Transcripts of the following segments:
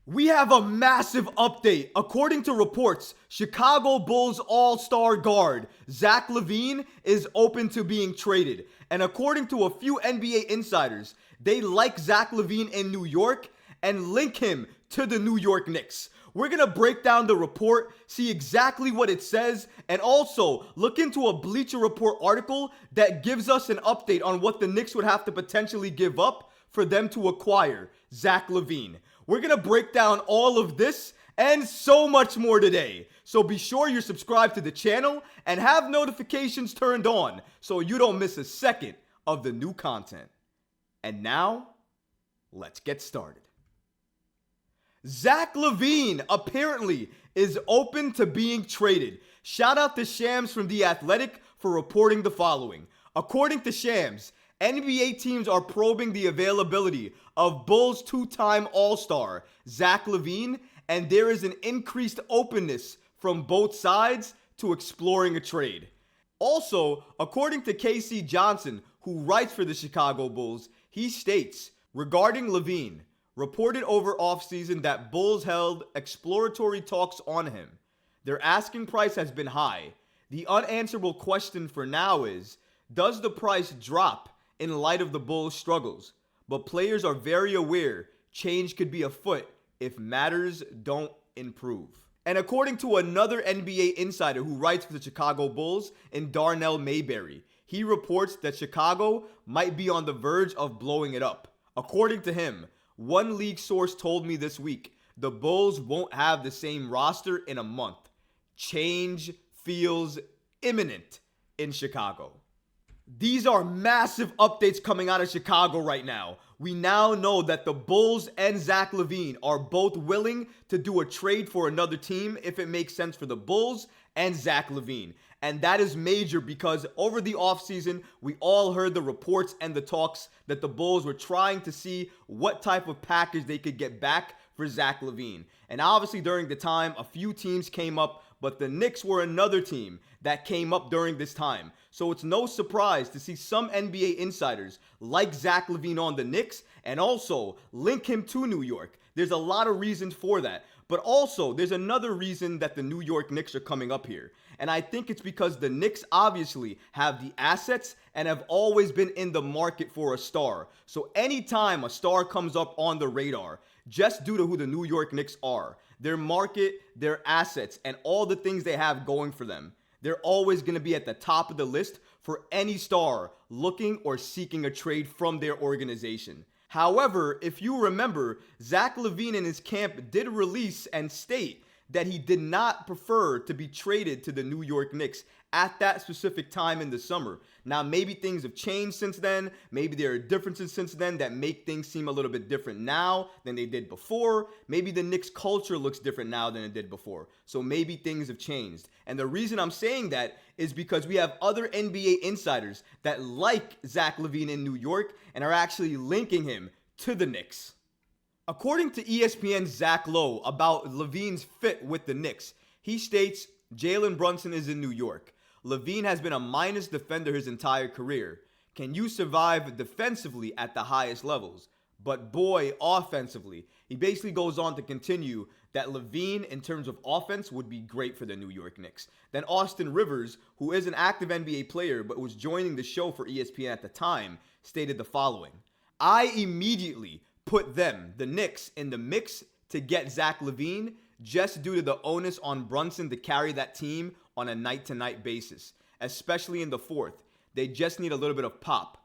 We have a massive update. According to reports, Chicago Bulls All-Star Guard Zach LaVine is open to being traded. And according to a few NBA insiders, they like Zach LaVine in New York and link him to the New York Knicks. We're going to break down the report, see exactly what it says, and also look into a Bleacher Report article that gives us an update on what the Knicks would have to potentially give up for them to acquire Zach LaVine. We're going to break down all of this and so much more today. So be sure you're subscribed to the channel and have notifications turned on so you don't miss a second of the new content. And now, let's get started. Zach LaVine apparently is open to being traded. Shout out to Shams from The Athletic for reporting the following. According to Shams, NBA teams are probing the availability of Bulls two-time All-Star Zach LaVine, and there is an increased openness from both sides to exploring a trade. Also, according to K.C. Johnson, who writes for the Chicago Bulls, he states, regarding LaVine, reported over offseason that Bulls held exploratory talks on him. Their asking price has been high. The unanswerable question for now is, does the price drop in light of the Bulls' struggles? But players are very aware change could be afoot if matters don't improve. And according to another NBA insider who writes for the Chicago Bulls in Darnell Mayberry, he reports that Chicago might be on the verge of blowing it up. According to him, one league source told me this week, the Bulls won't have the same roster in a month. Change feels imminent in Chicago. These are massive updates coming out of Chicago right now. We now know that the Bulls and Zach LaVine are both willing to do a trade for another team if it makes sense for the Bulls and Zach LaVine. And that is major because over the offseason, we all heard the reports and the talks that the Bulls were trying to see what type of package they could get back for Zach LaVine. And obviously during the time, a few teams came up, but the Knicks were another team that came up during this time. So it's no surprise to see some NBA insiders like Zach LaVine on the Knicks and also link him to New York. There's a lot of reasons for that. But also, there's another reason that the New York Knicks are coming up here. And I think it's because the Knicks obviously have the assets and have always been in the market for a star. So anytime a star comes up on the radar, just due to who the New York Knicks are, their market, their assets, and all the things they have going for them, they're always going to be at the top of the list for any star looking or seeking a trade from their organization. However, if you remember, Zach LaVine and his camp did release and state that he did not prefer to be traded to the New York Knicks at that specific time in the summer. Now, maybe things have changed since then. Maybe there are differences since then that make things seem a little bit different now than they did before. Maybe the Knicks culture looks different now than it did before. So maybe things have changed. And the reason I'm saying that is because we have other NBA insiders that like Zach LaVine in New York and are actually linking him to the Knicks. According to ESPN's Zach Lowe about LaVine's fit with the Knicks, he states Jalen Brunson is in New York. LaVine has been a minus defender his entire career. Can you survive defensively at the highest levels? But boy, offensively. He basically goes on to continue that LaVine, in terms of offense, would be great for the New York Knicks. Then Austin Rivers, who is an active NBA player but was joining the show for ESPN at the time, stated the following. I immediately put them, the Knicks, in the mix to get Zach LaVine just due to the onus on Brunson to carry that team on a night-to-night basis, especially in the fourth. They just need a little bit of pop.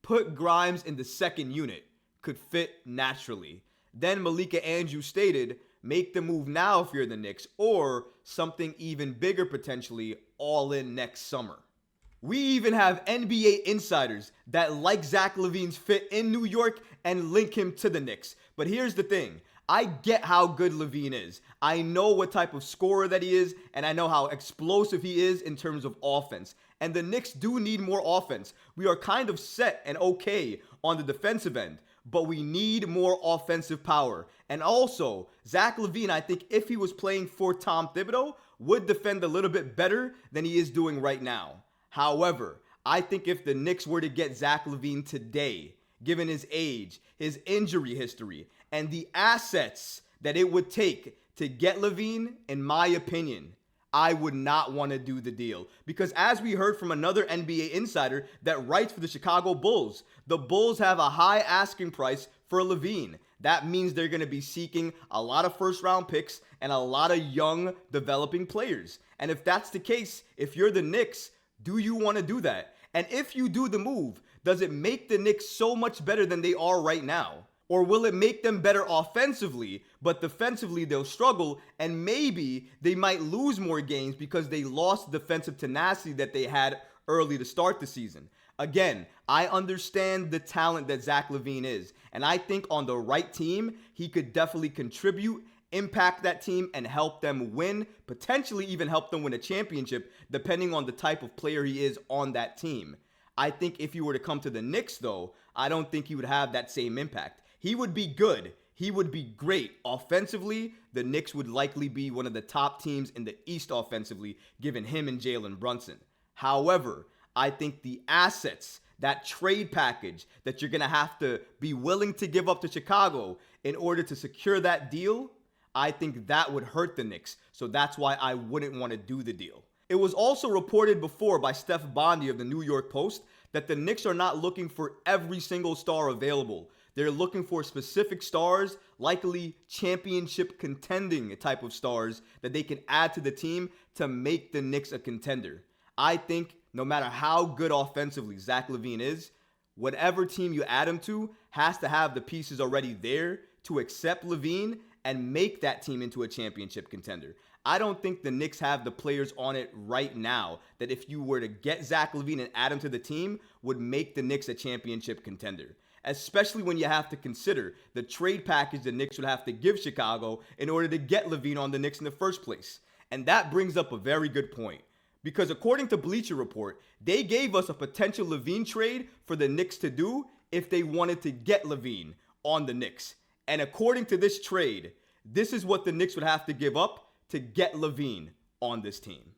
Put Grimes in the second unit. Could fit naturally. Then Malika Andrews stated, make the move now if you're the Knicks, or something even bigger potentially all in next summer. We even have NBA insiders that like Zach LaVine's fit in New York and link him to the Knicks. But here's the thing. I get how good LaVine is. I know what type of scorer that he is, and I know how explosive he is in terms of offense. And the Knicks do need more offense. We are kind of set and okay on the defensive end, but we need more offensive power. And also, Zach LaVine, I think if he was playing for Tom Thibodeau, would defend a little bit better than he is doing right now. However, I think if the Knicks were to get Zach LaVine today, given his age, his injury history, and the assets that it would take to get LaVine, in my opinion, I would not want to do the deal. Because as we heard from another NBA insider that writes for the Chicago Bulls, the Bulls have a high asking price for LaVine. That means they're going to be seeking a lot of first-round picks and a lot of young, developing players. And if that's the case, if you're the Knicks, do you want to do that? And if you do the move, does it make the Knicks so much better than they are right now? Or will it make them better offensively, but defensively they'll struggle, and maybe they might lose more games because they lost defensive tenacity that they had early to start the season? Again, I understand the talent that Zach LaVine is, and I think on the right team, he could definitely contribute, impact that team, and help them win, potentially even help them win a championship, depending on the type of player he is on that team. I think if he were to come to the Knicks, though, I don't think he would have that same impact. He would be good. He would be great. Offensively, the Knicks would likely be one of the top teams in the East offensively, given him and Jalen Brunson. However, I think the assets, that trade package that you're going to have to be willing to give up to Chicago in order to secure that deal, I think that would hurt the Knicks. So that's why I wouldn't want to do the deal. It was also reported before by Steph Bondy of the New York Post that the Knicks are not looking for every single star available. They're looking for specific stars, likely championship contending type of stars that they can add to the team to make the Knicks a contender. I think no matter how good offensively Zach LaVine is, whatever team you add him to has to have the pieces already there to accept LaVine and make that team into a championship contender. I don't think the Knicks have the players on it right now that if you were to get Zach LaVine and add him to the team would make the Knicks a championship contender. Especially when you have to consider the trade package the Knicks would have to give Chicago in order to get LaVine on the Knicks in the first place. And that brings up a very good point. Because according to Bleacher Report, they gave us a potential LaVine trade for the Knicks to do if they wanted to get LaVine on the Knicks. And according to this trade, this is what the Knicks would have to give up to get LaVine on this team.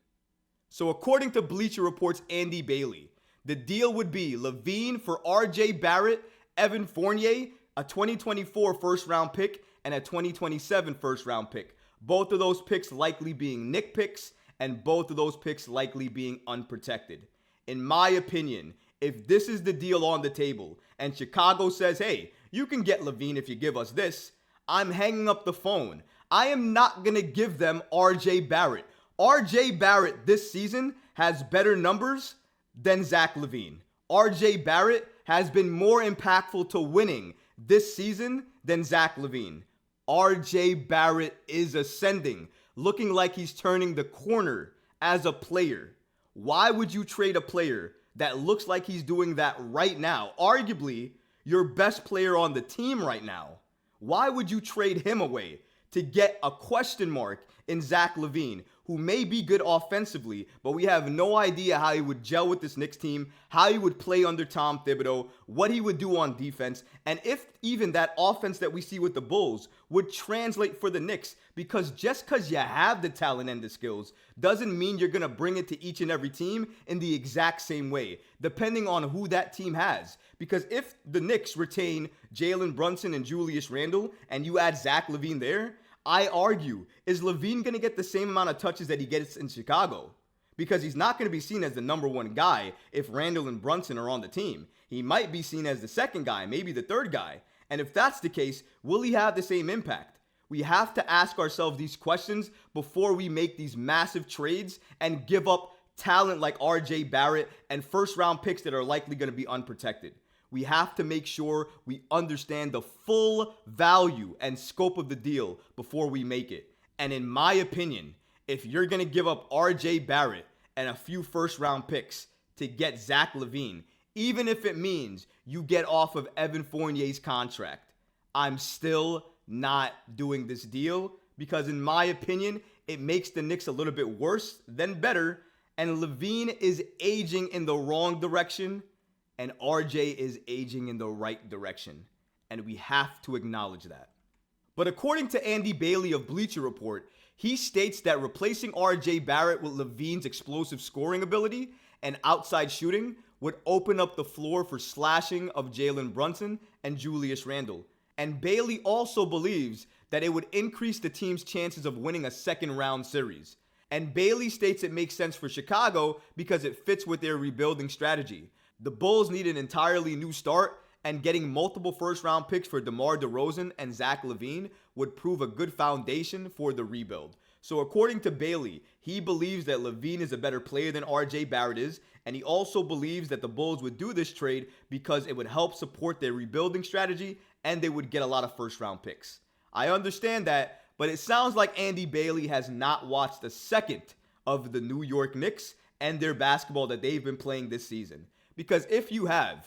So according to Bleacher Report's Andy Bailey, the deal would be LaVine for RJ Barrett, Evan Fournier, a 2024 first-round pick, and a 2027 first-round pick. Both of those picks likely being Knick picks, and both of those picks likely being unprotected. In my opinion, if this is the deal on the table, and Chicago says, hey, you can get LaVine if you give us this, I'm hanging up the phone. I am not going to give them RJ Barrett. RJ Barrett this season has better numbers than Zach LaVine. RJ Barrett has been more impactful to winning this season than Zach LaVine. RJ Barrett is ascending, looking like he's turning the corner as a player. Why would you trade a player that looks like he's doing that right now? Arguably, your best player on the team right now. Why would you trade him away to get a question mark in Zach LaVine, who may be good offensively, but we have no idea how he would gel with this Knicks team, how he would play under Tom Thibodeau, what he would do on defense, and if even that offense that we see with the Bulls would translate for the Knicks, because just because you have the talent and the skills doesn't mean you're going to bring it to each and every team in the exact same way, depending on who that team has. Because if the Knicks retain Jalen Brunson and Julius Randle, and you add Zach LaVine there, I argue, is LaVine going to get the same amount of touches that he gets in Chicago? Because he's not going to be seen as the number one guy if Randle and Brunson are on the team. He might be seen as the second guy, maybe the third guy. And if that's the case, will he have the same impact? We have to ask ourselves these questions before we make these massive trades and give up talent like RJ Barrett and first round picks that are likely going to be unprotected. We have to make sure we understand the full value and scope of the deal before we make it. And in my opinion, if you're going to give up RJ Barrett and a few first-round picks to get Zach LaVine, even if it means you get off of Evan Fournier's contract, I'm still not doing this deal because in my opinion, it makes the Knicks a little bit worse than better, and LaVine is aging in the wrong direction, and RJ is aging in the right direction, and we have to acknowledge that. But according to Andy Bailey of Bleacher Report, he states that replacing RJ Barrett with LaVine's explosive scoring ability and outside shooting would open up the floor for slashing of Jalen Brunson and Julius Randle. And Bailey also believes that it would increase the team's chances of winning a second round series. And Bailey states it makes sense for Chicago because it fits with their rebuilding strategy. The Bulls need an entirely new start, and getting multiple first-round picks for DeMar DeRozan and Zach LaVine would prove a good foundation for the rebuild. So according to Bailey, he believes that LaVine is a better player than RJ Barrett is, and he also believes that the Bulls would do this trade because it would help support their rebuilding strategy and they would get a lot of first-round picks. I understand that, but it sounds like Andy Bailey has not watched a second of the New York Knicks and their basketball that they've been playing this season. Because if you have,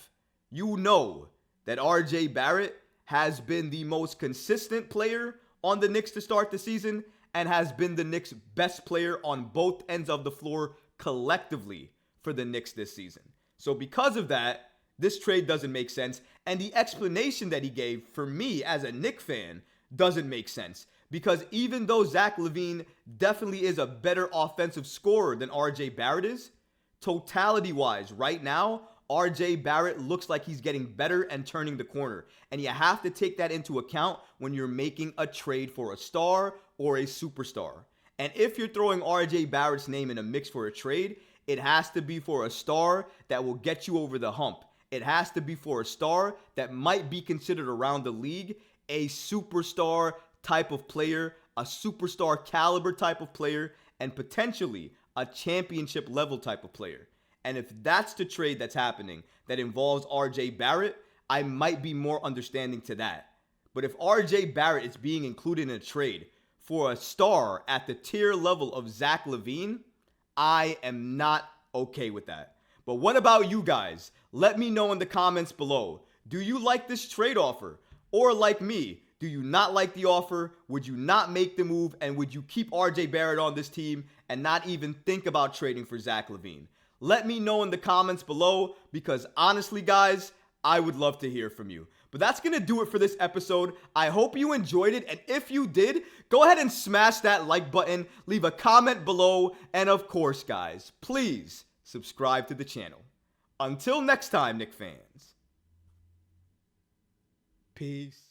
you know that RJ Barrett has been the most consistent player on the Knicks to start the season and has been the Knicks' best player on both ends of the floor collectively for the Knicks this season. So because of that, this trade doesn't make sense. And the explanation that he gave for me as a Knicks fan doesn't make sense. Because even though Zach LaVine definitely is a better offensive scorer than RJ Barrett is, totality-wise, right now, RJ Barrett looks like he's getting better and turning the corner. And you have to take that into account when you're making a trade for a star or a superstar. And if you're throwing RJ Barrett's name in a mix for a trade, it has to be for a star that will get you over the hump. It has to be for a star that might be considered around the league a superstar type of player, a superstar caliber type of player, and potentially a championship level type of player. And if that's the trade that's happening that involves RJ Barrett, I might be more understanding to that. But if RJ Barrett is being included in a trade for a star at the tier level of Zach LaVine, I am not okay with that. But what about you guys? Let me know in the comments below. Do you like this trade offer? Or like me, do you not like the offer? Would you not make the move? And would you keep RJ Barrett on this team and not even think about trading for Zach LaVine? Let me know in the comments below because honestly, guys, I would love to hear from you. But that's going to do it for this episode. I hope you enjoyed it. And if you did, go ahead and smash that like button, leave a comment below. And of course, guys, please subscribe to the channel. Until next time, Knicks fans. Peace.